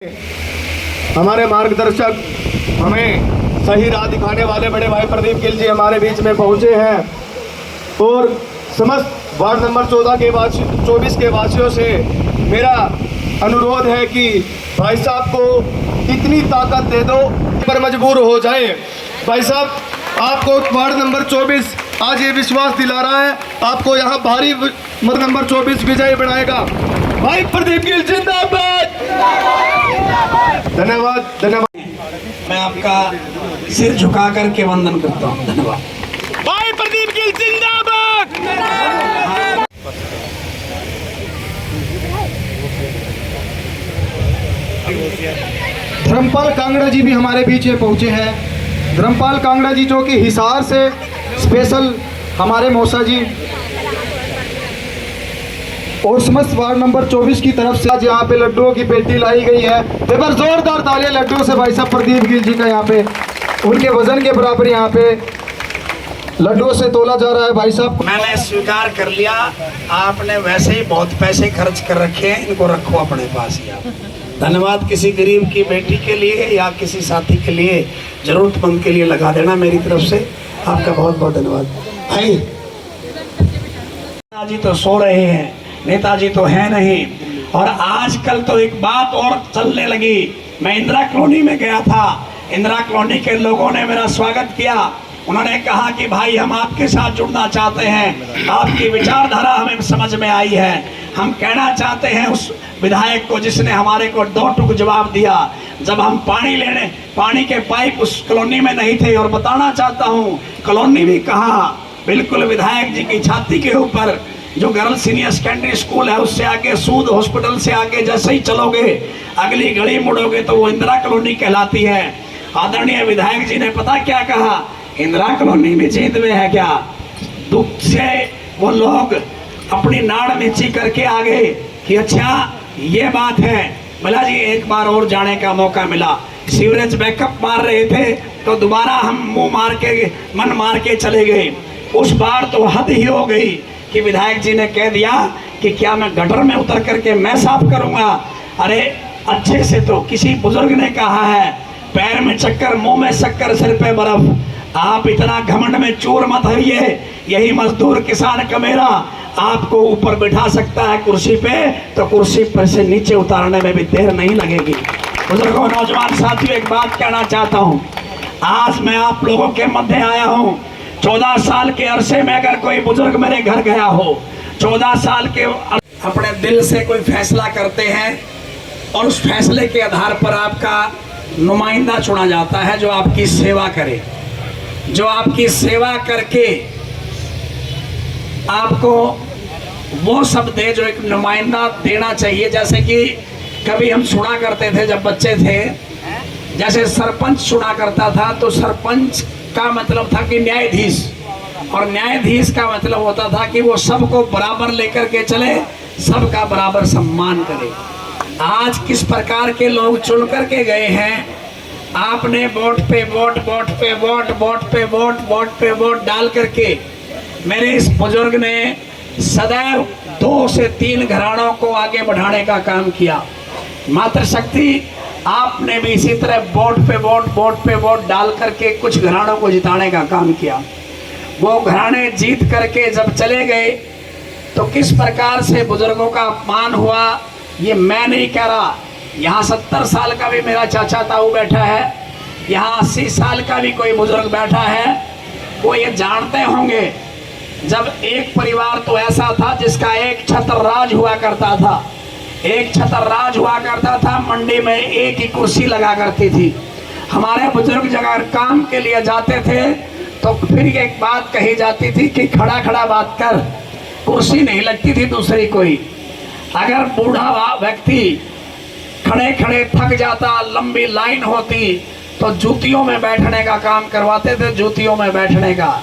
हमारे मार्गदर्शक, हमें सही राह दिखाने वाले बड़े भाई प्रदीप गिल जी हमारे बीच में पहुंचे हैं और समस्त वार्ड नंबर 24 के वासियों से मेरा अनुरोध है कि भाई साहब को इतनी ताकत दे दो पर मजबूर हो जाए। भाई साहब आपको वार्ड नंबर 24 आज ये विश्वास दिला रहा है, आपको यहाँ भारी वार्ड नंबर 24 विजय बनाएगा। भाई प्रदीप गिल जिंदाबाद। धन्यवाद धन्यवाद। मैं आपका सिर झुका करके वंदन करता हूँ। धन्यवाद। भाई प्रदीप गिल जिंदाबाद। धर्मपाल कांगड़ा जी भी हमारे बीच में पहुंचे हैं। धर्मपाल कांगड़ा जी जो कि हिसार से स्पेशल हमारे मौसा जी और समस्त वार्ड नंबर 24 की तरफ से आज यहाँ पे लड्डुओं की पेटी लाई गई है। पेपर जोरदार तालियां लड्डुओं से भाई साहब प्रदीप गिल जी का यहाँ पे उनके वजन के बराबर यहाँ पे लड्डुओं से तोला जा रहा है। भाई साहब मैंने स्वीकार कर लिया, आपने वैसे ही बहुत पैसे खर्च कर रखे हैं, इनको रखो अपने पास ही आप। धन्यवाद। किसी गरीब की बेटी के लिए या किसी साथी के लिए, जरूरतमंद के लिए लगा देना मेरी तरफ से। आपका बहुत बहुत धन्यवाद। भाई नेताजी तो सो रहे हैं, नेताजी तो है नहीं। और आजकल तो एक बात और चलने लगी। मैं इंदिरा कॉलोनी में गया था, इंदिरा कॉलोनी के लोगों ने मेरा स्वागत किया। उन्होंने कहा कि भाई हम आपके साथ जुड़ना चाहते हैं, आपकी विचारधारा हमें समझ में आई है। हम कहना चाहते हैं उस विधायक को जिसने हमारे को दो टूक जवाब दिया जब हम पानी के पाइप उस कॉलोनी में नहीं थे। और बताना चाहता हूँ कॉलोनी भी कहा, बिल्कुल विधायक जी की छाती के ऊपर जो गर्ल्स सीनियर सेकेंडरी स्कूल है उससे आगे सूद हॉस्पिटल से आगे जैसे ही चलोगे अगली गली मुड़ोगे तो वो इंदिरा कॉलोनी कहलाती है। आदरणीय विधायक जी ने पता क्या कहा, इंदिरा कॉलोनी में जीत में है क्या? दुख से वो लोग अपनी नाड़ नीची करके आ गए कि अच्छा ये बात है। बोला जी एक बार और जाने का मौका मिला, सीवरेज बैकअप मार रहे थे तो दोबारा हम मन मार के चले गए। उस बार तो हद ही हो गई कि विधायक जी ने कह दिया कि क्या मैं गटर में उतर करके मैं साफ करूंगा। अरे अच्छे से तो किसी बुजुर्ग ने कहा है, पैर में चक्कर मुंह में शक्कर सिर पे बर्फ। आप इतना घमंड में चूर मत होइए, यही मजदूर किसान कमेरा आपको ऊपर बिठा सकता है कुर्सी पे, तो कुर्सी पर से नीचे उतारने में भी देर नहीं लगेगी। बुजुर्गों नौजवान साथियों एक बात कहना चाहता हूँ, आज मैं आप लोगों के मध्य आया हूँ। 14 साल के अरसे में अगर कोई बुजुर्ग मेरे घर गया हो, 14 साल के अपने दिल से कोई फैसला करते हैं और उस फैसले के आधार पर आपका नुमाइंदा चुना जाता है जो आपकी सेवा करे, जो आपकी सेवा करके आपको वो सब दे जो एक नुमाइंदा देना चाहिए। जैसे कि कभी हम सुना करते थे जब बच्चे थे, जैसे सरपंच चुना करता था तो सरपंच का मतलब था कि न्यायाधीश, और न्यायाधीश का मतलब होता था कि वो सबको बराबर लेकर के चले, सबका बराबर सम्मान करे। आज किस प्रकार के लोग चुन करके गए हैं, आपने वोट पे वोट, वोट पे वोट, वोट पे वोट, वोट पे वोट डाल करके मेरे इस बुजुर्ग ने सदैव 2 से 3 घरानों को आगे बढ़ाने का काम किया। मातृशक्ति आपने भी इसी तरह वोट पे वोट, वोट पे वोट डाल करके कुछ घरानों को जिताने का काम किया। वो घराने जीत करके जब चले गए तो किस प्रकार से बुजुर्गों का अपमान हुआ ये मैं नहीं कह रहा। यहाँ 70 साल का भी मेरा चाचा ताऊ बैठा है, यहाँ 80 साल का भी कोई बुजुर्ग बैठा है, वो ये जानते होंगे जब एक परिवार तो ऐसा था जिसका एक छत्र राज हुआ करता था, एक छत्र राज हुआ करता था, मंडी में एक ही कुर्सी लगा करती थी। हमारे बुजुर्ग जब काम के लिए जाते थे तो फिर एक बात कही जाती थी कि खड़ा खड़ा बात कर, कुर्सी नहीं लगती थी दूसरी कोई। अगर बूढ़ा व्यक्ति खड़े खड़े थक जाता, लंबी लाइन होती तो जूतियों में बैठने का काम करवाते थे, जूतियों में बैठने का।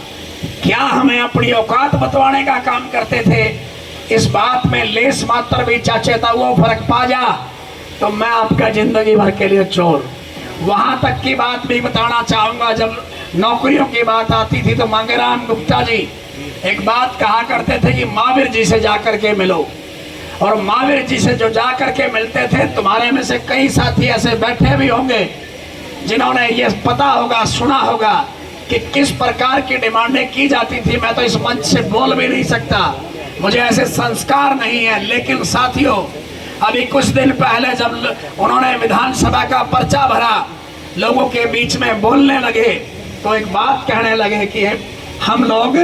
क्या हमें अपनी औकात बतवाने का काम करते थे। इस बात में लेस मात्र भी चाचे ताऊ फर्क पा जा तो मैं आपका जिंदगी भर के लिए चोर। वहां तक की बात भी बताना चाहूंगा, जब नौकरियों की बात आती थी तो मांगेराम गुप्ता जी एक बात कहा करते थे कि महावीर जी से जाकर के मिलो। और महावीर जी से जो जा करके मिलते थे, तुम्हारे में से कई साथी ऐसे बैठे भी होंगे जिन्होंने ये पता होगा, सुना होगा कि किस प्रकार की डिमांडें की जाती थी। मैं तो इस मंच से बोल भी नहीं सकता, मुझे ऐसे संस्कार नहीं है। लेकिन साथियों, अभी कुछ दिन पहले जब उन्होंने विधानसभा का पर्चा भरा, लोगों के बीच में बोलने लगे, तो एक बात कहने लगे कि हम लोग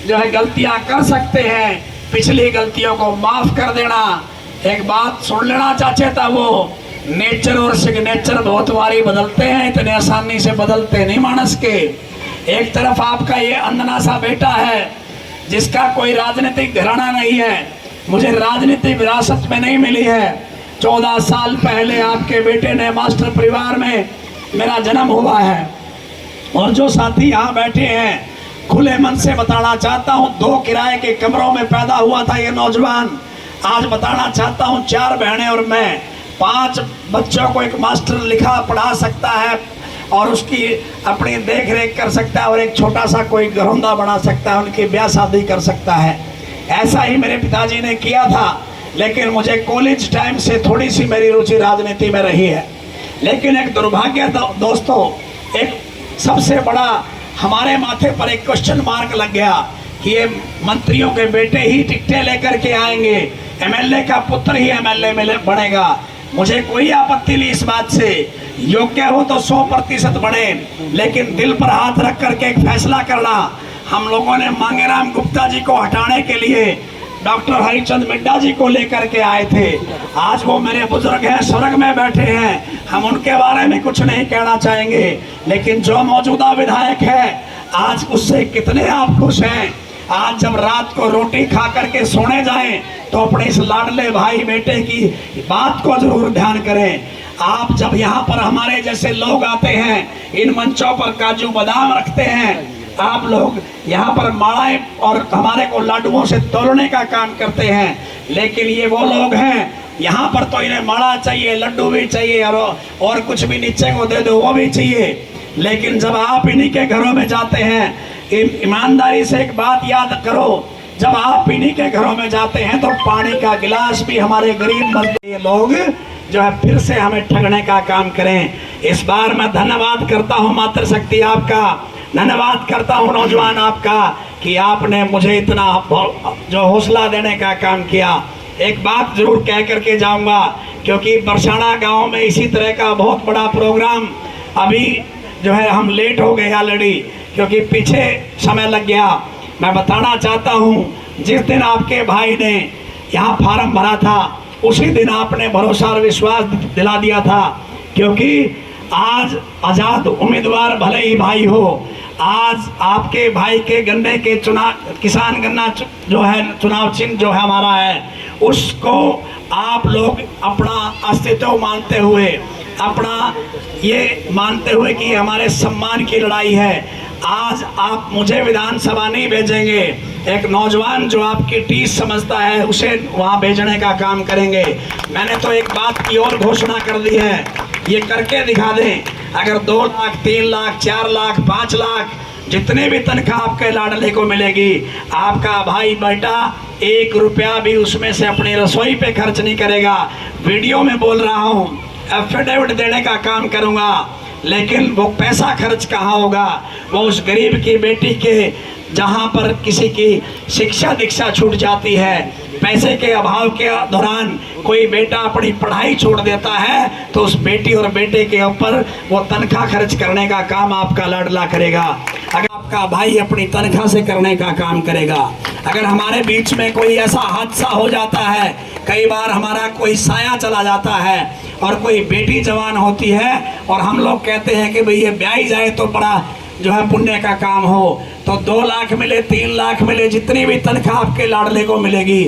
जो है गलतियां कर सकते हैं, पिछली गलतियों को माफ कर देना। एक बात सुन लेना चाहते था, वो नेचर और सिग्नेचर बहुत बारी बदलते हैं, इतने आसानी से बदलते नहीं मानस के। एक तरफ आपका ये अंधना सा बेटा है जिसका कोई राजनीतिक घराना नहीं है, मुझे राजनीतिक विरासत में नहीं मिली है। 14 साल पहले आपके बेटे ने मास्टर परिवार में मेरा जन्म हुआ है। और जो साथी यहाँ बैठे हैं, खुले मन से बताना चाहता हूँ, 2 किराए के कमरों में पैदा हुआ था ये नौजवान। आज बताना चाहता हूँ, 4 बहनें और मैं, 5 बच्चों को एक मास्टर लिखा पढ़ा सकता है और उसकी अपनी देख रेख कर सकता है, और एक छोटा सा कोई घरौंदा बना सकता है, उनकी ब्याह शादी कर सकता है। ऐसा ही मेरे पिताजी ने किया था। लेकिन मुझे कॉलेज टाइम से थोड़ी सी मेरी रुचि राजनीति में रही है। लेकिन एक दुर्भाग्य दोस्तों, एक सबसे बड़ा हमारे माथे पर एक क्वेश्चन मार्क लग गया कि ये मंत्रियों के बेटे ही टिकटें लेकर के आएंगे, एमएलए का पुत्र ही एमएलए में बनेगा। मुझे कोई आपत्ति नहीं इस बात से, योग्य हो तो 100% बने, लेकिन दिल पर हाथ रख करके एक फैसला करना। हम लोगों ने मांगेराम गुप्ता जी को हटाने के लिए डॉक्टर हरिचंद मिड्डा जी को लेकर के आए थे। आज वो मेरे बुजुर्ग हैं, स्वर्ग में बैठे हैं, हम उनके बारे में कुछ नहीं कहना चाहेंगे। लेकिन जो मौजूदा विधायक है, आज उससे कितने आप खुश हैं? आज जब रात को रोटी खा करके सोने जाएं तो अपने इस लाडले भाई बेटे की बात को जरूर ध्यान करें। आप जब यहाँ पर हमारे जैसे लोग आते हैं, इन मंचों पर काजू बादाम रखते हैं, आप लोग यहाँ पर मालाएं और हमारे को लाडुओं से तोड़ने का काम करते हैं। लेकिन ये वो लोग हैं, यहाँ पर तो इन्हें माला चाहिए, लड्डू भी चाहिए, और कुछ भी नीचे को दे दो वो भी चाहिए। लेकिन जब आप इन्हीं के घरों में जाते हैं, ईमानदारी से एक बात याद करो, जब आप इन्हीं के घरों में जाते हैं तो पानी का गिलास भी हमारे गरीब मजदूर लोग जो है फिर से हमें ठगने का काम करें। इस बार मैं धन्यवाद करता हूँ मातृशक्ति आपका, धन्यवाद करता हूँ नौजवान आपका कि आपने मुझे इतना जो हौसला देने का काम किया। एक बात जरूर कह करके जाऊंगा, क्योंकि बरसाना गांव में इसी तरह का बहुत बड़ा प्रोग्राम, अभी जो है हम लेट हो गए ऑलरेडी क्योंकि पीछे समय लग गया। मैं बताना चाहता हूँ, जिस दिन आपके भाई ने यहाँ फार्म भरा था, उसी दिन आपने भरोसा और विश्वास दिला दिया था। क्योंकि आज आज़ाद उम्मीदवार भले ही भाई हो, आज आपके भाई के गन्ने के चुनाव, किसान गन्ना जो है चुनाव चिन्ह जो है हमारा है, उसको आप लोग अपना अस्तित्व मानते हुए, अपना ये मानते हुए कि हमारे सम्मान की लड़ाई है, आज आप मुझे विधानसभा नहीं भेजेंगे, एक नौजवान जो आपकी टीस समझता है उसे वहाँ भेजने का काम करेंगे। मैंने तो एक बात की और घोषणा कर दी है, ये करके दिखा दें। अगर 2 लाख, 3 लाख, 4 लाख, 5 लाख जितने भी तनख्वाह आपके लाडले को मिलेगी, आपका भाई बेटा 1 रुपया भी उसमें से अपनी रसोई पे खर्च नहीं करेगा। वीडियो में बोल रहा हूँ, एफिडेविट देने का काम करूँगा, लेकिन वो पैसा खर्च कहाँ होगा? वो उस गरीब की बेटी के, जहाँ पर किसी की शिक्षा दीक्षा छूट जाती है, पैसे के अभाव के दौरान कोई बेटा अपनी पढ़ाई छोड़ देता है, तो उस बेटी और बेटे के ऊपर वो तनख्वाह खर्च करने का काम आपका लाडला करेगा। अगर आपका भाई अपनी तनख्वाह से करने का काम करेगा। अगर हमारे बीच में कोई ऐसा हादसा हो जाता है, कई बार हमारा कोई साया चला जाता है और कोई बेटी जवान होती है और हम लोग कहते हैं कि भाई ये ब्याही जाए तो बड़ा जो है पुण्य का काम हो, तो 2 लाख मिले, 3 लाख मिले, जितनी भी तनख्वाह आपके लाडले को मिलेगी,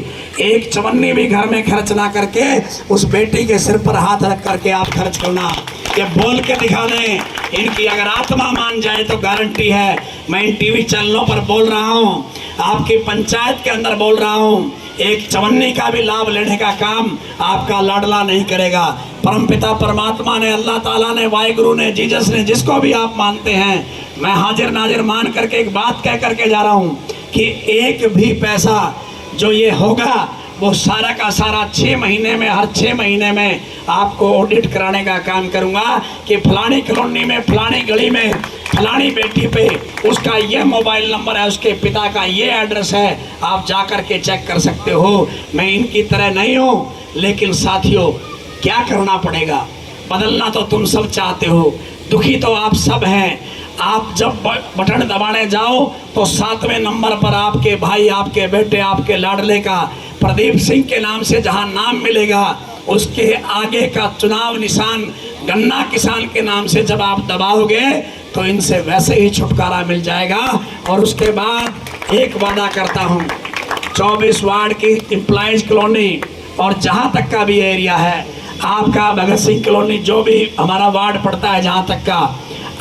एक चवन्नी भी घर में खर्च ना करके उस बेटी के सिर पर हाथ रख करके आप खर्च करना। ये बोल के दिखा दें, इनकी अगर आत्मा मान जाए तो गारंटी है। मैं इन टीवी चैनलों पर बोल रहा हूँ, आपकी पंचायत के अंदर बोल रहा हूँ, एक चवन्नी का भी लाभ लेने का काम आपका लाडला नहीं करेगा। परमपिता परमात्मा ने, अल्लाह ताला ने, वाहिगुरु ने, जीसस ने, जिसको भी आप मानते हैं, मैं हाजिर नाजिर मान करके एक बात कह करके जा रहा हूँ कि एक भी पैसा जो ये होगा वो सारा का सारा 6 महीने में, हर 6 महीने में आपको ऑडिट कराने का काम करूंगा कि फलानी कॉलोनी में, फलानी गली में, फलानी बेटी पे उसका ये मोबाइल नंबर है, उसके पिता का ये एड्रेस है, आप जा कर के चेक कर सकते हो। मैं इनकी तरह नहीं हूँ, लेकिन साथियों क्या करना पड़ेगा? बदलना तो तुम सब चाहते हो, दुखी तो आप सब हैं। आप जब बटन दबाने जाओ तो 7वें नंबर पर आपके भाई, आपके बेटे, आपके लाडले का प्रदीप सिंह के नाम से जहां नाम मिलेगा, उसके आगे का चुनाव निशान गन्ना किसान के नाम से जब आप दबाओगे तो इनसे वैसे ही छुटकारा मिल जाएगा। और उसके बाद एक वादा करता हूं, 24 वार्ड की एम्प्लॉइज कॉलोनी और जहां तक का भी एरिया है, आपका भगत सिंह कॉलोनी जो भी हमारा वार्ड पड़ता है, जहां तक का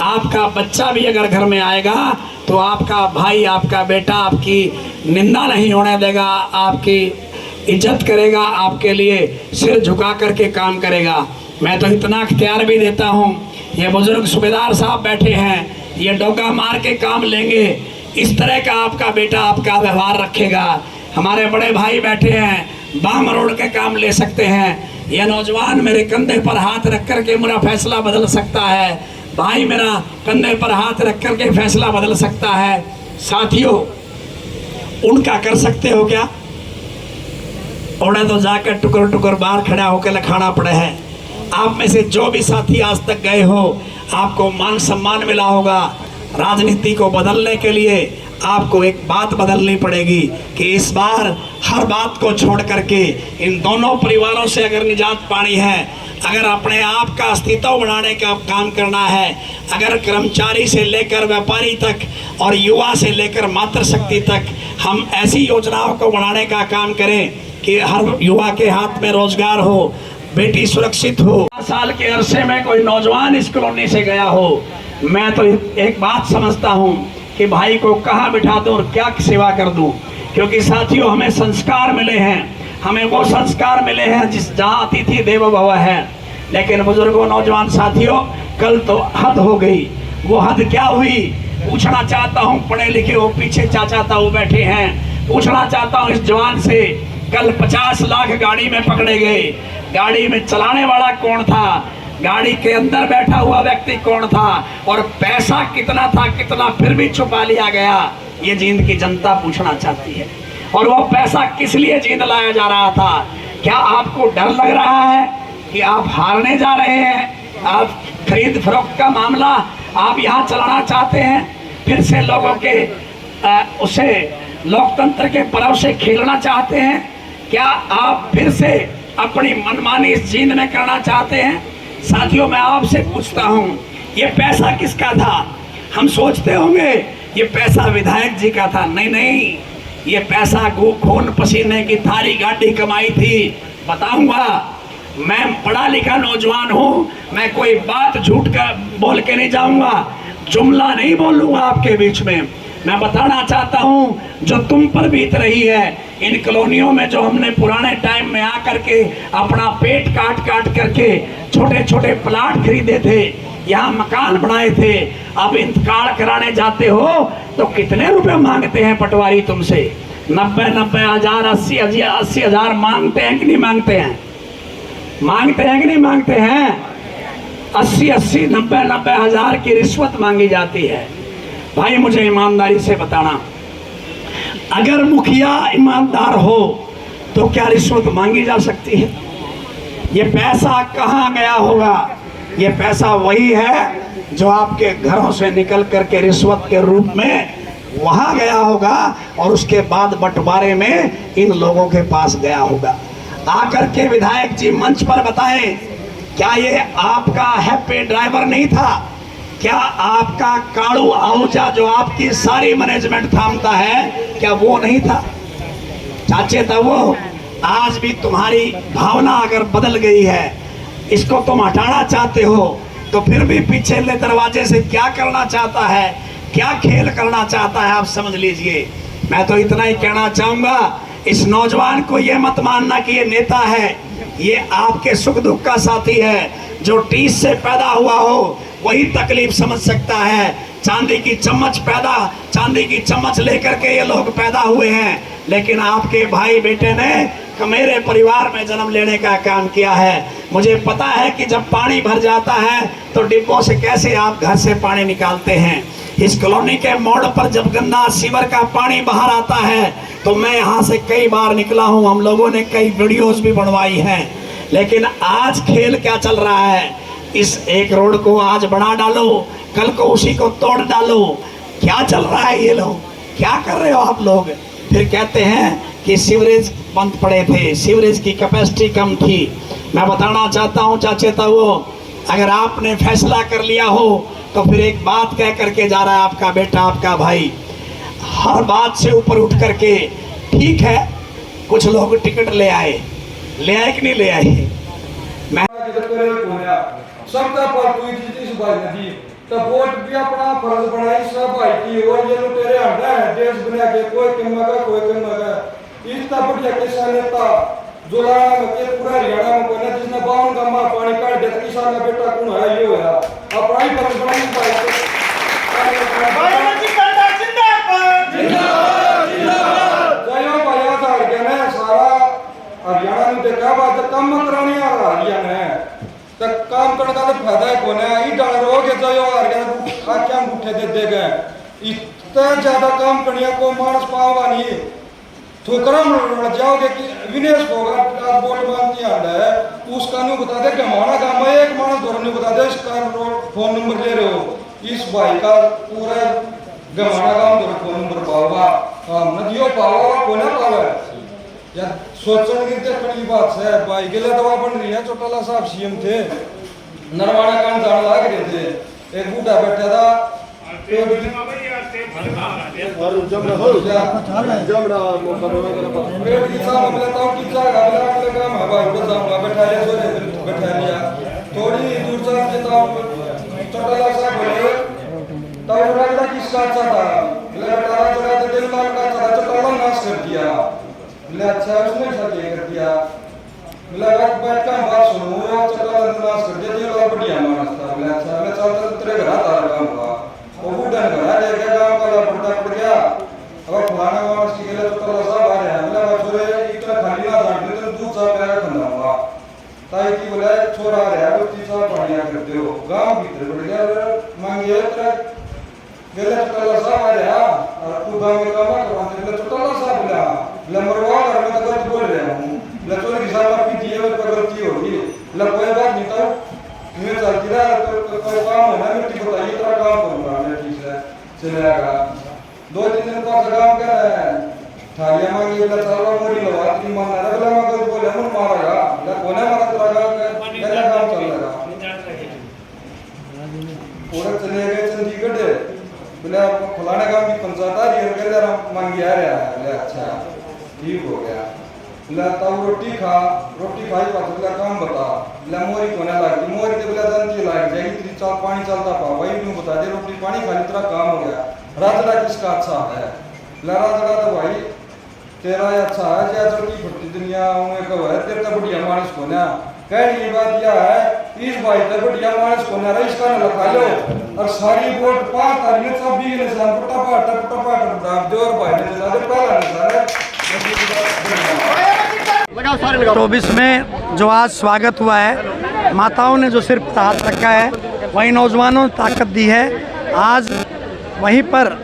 आपका बच्चा भी अगर घर में आएगा तो आपका भाई, आपका बेटा आपकी निंदा नहीं होने देगा, आपकी इज्जत करेगा, आपके लिए सिर झुका करके काम करेगा। मैं तो इतना अख्तियार भी देता हूँ, ये बुजुर्ग सूबेदार साहब बैठे हैं, ये डोका मार के काम लेंगे, इस तरह का आपका बेटा आपका व्यवहार रखेगा। हमारे बड़े भाई बैठे हैं, बाम रोड के काम ले सकते हैं। यह नौजवान मेरे कंधे पर हाथ रख कर के मेरा फैसला बदल सकता है, भाई मेरा कंधे पर हाथ रख कर के फैसला बदल सकता है। साथियों, उनका कर सकते हो क्या? उन्हें तो जाकर टुकर टुकर बाहर खड़ा होकर लखाना पड़े हैं। आप में से जो भी साथी आज तक गए हो, आपको मान सम्मान मिला होगा। राजनीति को बदलने के लिए आपको एक बात बदलनी पड़ेगी कि इस बार हर बात को छोड़ करके इन दोनों परिवारों से अगर निजात पानी है, अगर अपने आप का अस्तित्व बढ़ाने का काम करना है, अगर कर्मचारी से लेकर व्यापारी तक और युवा से लेकर मातृशक्ति तक हम ऐसी योजनाओं को बढ़ाने का काम करें कि हर युवा के हाथ में रोजगार हो, बेटी सुरक्षित हो। 5 साल के अरसे में कोई नौजवान इस कॉलोनी से गया हो, मैं तो एक बात समझता हूँ कि भाई को कहाँ बिठा दूँ और क्या सेवा कर दूँ। क्योंकि साथियों, हमें संस्कार मिले हैं, हमें वो संस्कार मिले हैं जिस जहाँ अतिथि देवो भव है। लेकिन बुजुर्गों, नौजवान साथियों, कल तो हद हो गई। वो हद क्या हुई? पूछना चाहता हूँ, पढ़े लिखे वो पीछे चाचा ताऊ बैठे हैं, पूछना चाहता हूँ इस जवान से, कल 50 लाख गाड़ी में पकड़े गए, गाड़ी में चलाने वाला कौन था, गाड़ी के अंदर बैठा हुआ व्यक्ति कौन था, और पैसा कितना था, कितना फिर भी छुपा लिया गया, ये जींद की जनता पूछना चाहती है। और वो पैसा किस लिए जींद लाया जा रहा था? क्या आपको डर लग रहा है कि आप हारने जा रहे हैं? आप खरीद फरोख्त का मामला आप यहाँ चलाना चाहते हैं, फिर से लोगों के उसे लोकतंत्र के पर्व से खेलना चाहते हैं? क्या आप फिर से अपनी मनमानी इस जींद में करना चाहते हैं? साथियों, मैं आपसे पूछता हूँ, ये पैसा किसका था? हम सोचते होंगे ये पैसा विधायक जी का था। नहीं नहीं, ये पैसा खून पसीने की थारी गाड़ी कमाई थी। बताऊंगा, मैं पढ़ा लिखा नौजवान हूँ, मैं कोई बात झूठ का बोल के नहीं जाऊंगा, जुमला नहीं बोलूंगा आपके बीच में। मैं बताना चाहता हूँ, जो तुम पर बीत रही है, इन कॉलोनियों में जो हमने पुराने टाइम में आकर के अपना पेट काट काट करके छोटे छोटे प्लाट खरीदे थे, यहाँ मकान बनाए थे, अब इंतकाल कराने जाते हो तो कितने रुपए मांगते हैं पटवारी तुमसे? 90-90 हजार, 80 हजार मांगते हैं कि नहीं मांगते हैं? मांगते हैं कि नहीं मांगते हैं? 80-80, 90-90 हजार की रिश्वत मांगी जाती है। भाई, मुझे ईमानदारी से बताना, अगर मुखिया ईमानदार हो तो क्या रिश्वत मांगी जा सकती है? ये पैसा कहाँ गया होगा? ये पैसा वही है जो आपके घरों से निकल करके रिश्वत के रूप में वहां गया होगा, और उसके बाद बंटवारे में इन लोगों के पास गया होगा। आकर के विधायक जी मंच पर बताएं, क्या ये आपका हैप्पी ड्राइवर नहीं था? क्या आपका काड़ू आहूजा जो आपकी सारी मैनेजमेंट थामता है, क्या वो नहीं था? चाचे ताऊ, आज भी तुम्हारी भावना अगर बदल गई है, इसको तुम हटाना चाहते हो, तो फिर भी पीछे ले दरवाजे से क्या करना चाहता है, क्या खेल करना चाहता है, आप समझ लीजिए। मैं तो इतना ही कहना चाहूंगा, इस नौजवान को ये मत मानना कि ये नेता है, ये आपके सुख दुख का साथी है। जो टीस से पैदा हुआ हो वही तकलीफ समझ सकता है। चांदी की चम्मच लेकर के ये लोग पैदा हुए हैं, लेकिन आपके भाई बेटे ने मेरे परिवार में जन्म लेने का काम किया है। मुझे पता है कि जब पानी भर जाता है तो डिब्बों से कैसे आप घर से पानी निकालते हैं। इस कॉलोनी के मोड़ पर जब गंदा सीवर का पानी बाहर आता है तो मैं यहाँ से कई बार निकला हूँ, हम लोगों ने कई वीडियोस भी बनवाई हैं। लेकिन आज खेल क्या चल रहा है, इस एक रोड को आज बना डालो, कल को उसी को तोड़ डालो। क्या चल रहा है, ये लोग क्या कर रहे हो आप लोग। फिर कहते हैं कि सीवरेज बंद पड़े थे, सीवरेज की कैपेसिटी कम थी। मैं बताना चाहता हूँ चाचे ताऊ, अगर आपने फैसला कर लिया हो तो फिर एक बात कह करके जा रहा है आपका बेटा, आपका भाई, हर बात से ऊपर उठ करके। ठीक है, कुछ लोग टिकट ले आए कि नहीं ले आए, मैं सबका पालतू चीज इस भाई ने दी तो वोट भी अपना फर्ज बनाई सब भाई की। और ये लोग तेरे हटा है देश बना के, कोई कमागा कोई कमागा। इतना बढ़िया किसान नेता जो लाना के पूरा हरियाणा में कोई ना, जिसने 52 गांव में पानी काट दिया, किसान का बेटा कौन है, ये होया अपना ही फर्ज बनाई भाई। हरियाणा में देखा बात कम करानी आ रहा हरियाणा तो काम करने का फायदा है कौन है। ई डर रहोगे जो हरियाणा क्या अंगूठे दे देगा। इतना ज्यादा काम करने को मानस पावा नहीं, ठोकरा में जाओगे कि विनेश होगा वोट मांगती आंदा है उसका नहीं बता दे कि हमारा काम है, एक मानस धोरण नहीं बता दे इसका फोन नंबर ले रहे हो। इस भाई का पूरा गमाना गांव धोरण फोन नंबर पावा नदियों पावा को ना पावा या सोचने की देखने की बात है। भाई के लिए दवा बन रही है, चौटाला साहब सीएम थे, नरवाना कांड जान लाग रहे थे, एक बूढ़ा बैठा था और जब रहो जब रहा मौका पेट की साहब मैं बताऊं कि चाह अगला अगला काम है भाई उधर जाऊंगा बैठा ले सोरे बैठा लिया थोड़ी दूर से देता चौटाला साहब बोले तब राजा किसका अच्छा था, बोले तारा चढ़ा दे दिल लाल का था, चौटाला नाश कर दिया। बोले अच्छा उसने ऐसा क्या कर दिया, बोले बैठ का बात सुनो चौटाला नाश कर दिया, दिल लाल बढ़िया मानस था। बोले अच्छा मैं चलता तेरे घर आता रहा वो बूढ़ा घर ले गया गांव का पड़ता पड़ गया। अब फलाना मानस की गले चौटाला साहब आ रहे हैं, बोले मैं छोरे इतना खाली ना जान दे तो दूध साहब मेरा खंडाऊंगा ताई की। बोले छोरा आ रहा है वो तीसरा पानिया करते हो गांव भीतर बढ़ गया मांगिए तेरा गले चौटाला साहब आ रहा और तू गांव में काम करवाने बोले चौटाला साहब बोला बोले मरवा कर मैं तो गलत बोल रहा हूं, बोले चोरी की साहब आपकी दिए में गलती होगी, बोले कोई बात नहीं तो मैं चलती रहा तो कोई काम है ना मिट्टी बताइए तेरा काम करूंगा मैं ठीक है चलेगा। 2-3 दिन का काम कर रहा है थालियां मांगी बोला चलो मोरी लगा तीन मारना है बोला मैं कोई बोले हम मारेगा बोला कोने मारा तेरा पहला काम चल रहा पूरा चले गए चंडीगढ़ बोले फलाने काम की पंचायत आ रही है जरा मांगी आ रहा है। बोले अच्छा ठीक हो गया, बोला तब रोटी खाई पास काम बता, बोला मोरी कोने लगती मोरी तो बोला दंती लग जाएगी तेरी चाल पानी चलता पा वही नहीं बता दे रोटी पानी खाली तेरा काम हो गया। राजड़ा किसका अच्छा है, बोला राजड़ा तो भाई तेरा अच्छा है जैसे की फटी दुनिया में कब है तेरे तो बढ़िया मानस कोना कहने की बात यह है इस भाई तो बढ़िया मानस कोना रईस का न लखा लो और सारी वोट 5 तारीख सब भी निशान पट्टा दे और भाई ने ज्यादा पहला निशान है। 24 में जो आज स्वागत हुआ है, माताओं ने जो सिर पर हाथ रखा है, वहीं नौजवानों ने ताकत दी है। आज वहीं पर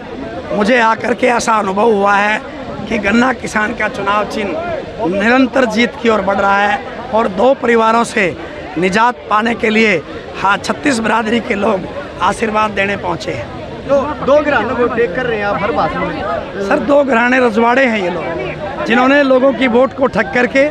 मुझे आकर के ऐसा अनुभव हुआ है कि गन्ना किसान का चुनाव चिन्ह निरंतर जीत की ओर बढ़ रहा है और 2 परिवारों से निजात पाने के लिए 36 बिरादरी के लोग आशीर्वाद देने पहुँचे हैं। दो घरानों को टेक कर रहे हैं आप हर भाषण में। सर 2 घराने रजवाड़े हैं ये लोग, जिन्होंने लोगों की वोट को ठग करके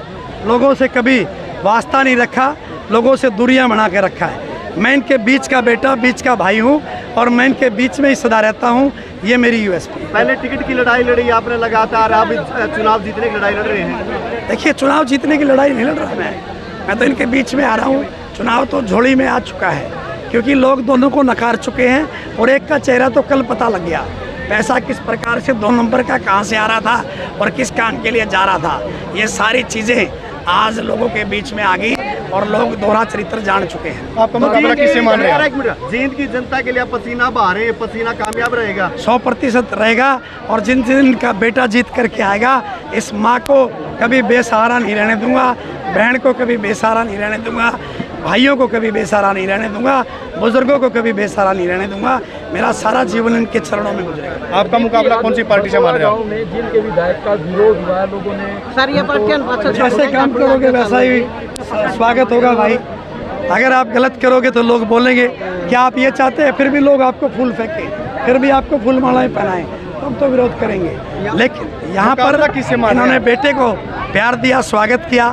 लोगों से कभी वास्ता नहीं रखा, लोगों से दूरियां बना के रखा है। मैं इनके बीच का बेटा, बीच का भाई हूं और मैं इनके बीच में ही सदा रहता हूं, ये मेरी यूएसपी। पहले टिकट की लड़ाई लड़ी आपने लगातार, आप चुनाव जीतने की लड़ाई लड़ रहे हैं। देखिए चुनाव जीतने की लड़ाई नहीं लड़ रहा मैं तो इनके बीच में आ रहा हूँ। चुनाव तो झोली में आ चुका है क्योंकि लोग दोनों को नकार चुके हैं और एक का चेहरा तो कल पता लग गया, पैसा किस प्रकार से 2 नंबर का कहाँ से आ रहा था और किस काम के लिए जा रहा था। ये सारी चीज़ें आज लोगों के बीच में आ गई और लोग दोहरा चरित्र जान चुके हैं। आपका मुकाबला किससे मान रहे हैं? जींद की जनता के लिए आप पसीना बहा रहे हैं, पसीना कामयाब रहेगा 100% रहेगा और जिन का बेटा जीत करके आएगा, इस माँ को कभी बेसहारा नहीं रहने दूंगा, बहन को कभी बेसहारा नहीं रहने दूंगा, भाइयों को कभी बेसहारा नहीं रहने दूंगा, बुजुर्गों को कभी बेसहारा नहीं रहने दूंगा। मेरा सारा जीवन इनके चरणों में गुजरेगा। आपका मुकाबला कौन सी पार्टी से मान रहे हो? में जिन के विधायक का विरोध हुआ है लोगों ने, सर ये प्रत्यन जैसे काम करोगे वैसा ही स्वागत होगा भाई। अगर आप गलत करोगे तो लोग बोलेंगे क्या आप ये चाहते हैं, फिर भी लोग आपको फूल फेंकें, फिर भी आपको फूल मालाएं पहनाएं, तब तो विरोध करेंगे। लेकिन यहाँ पर किससे मार रहे इन्होंने बेटे को प्यार दिया, स्वागत किया,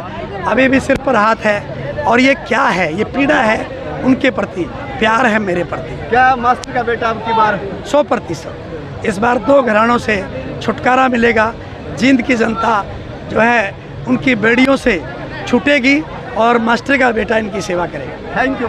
अभी भी सिर पर हाथ है। और ये क्या है, ये पीड़ा है उनके प्रति, प्यार है मेरे प्रति। क्या मास्टर का बेटा अब की बार 100% इस बार 2 घरानों से छुटकारा मिलेगा। जींद की जनता जो है उनकी बेड़ियों से छूटेगी और मास्टर का बेटा इनकी सेवा करेगा। Thank you.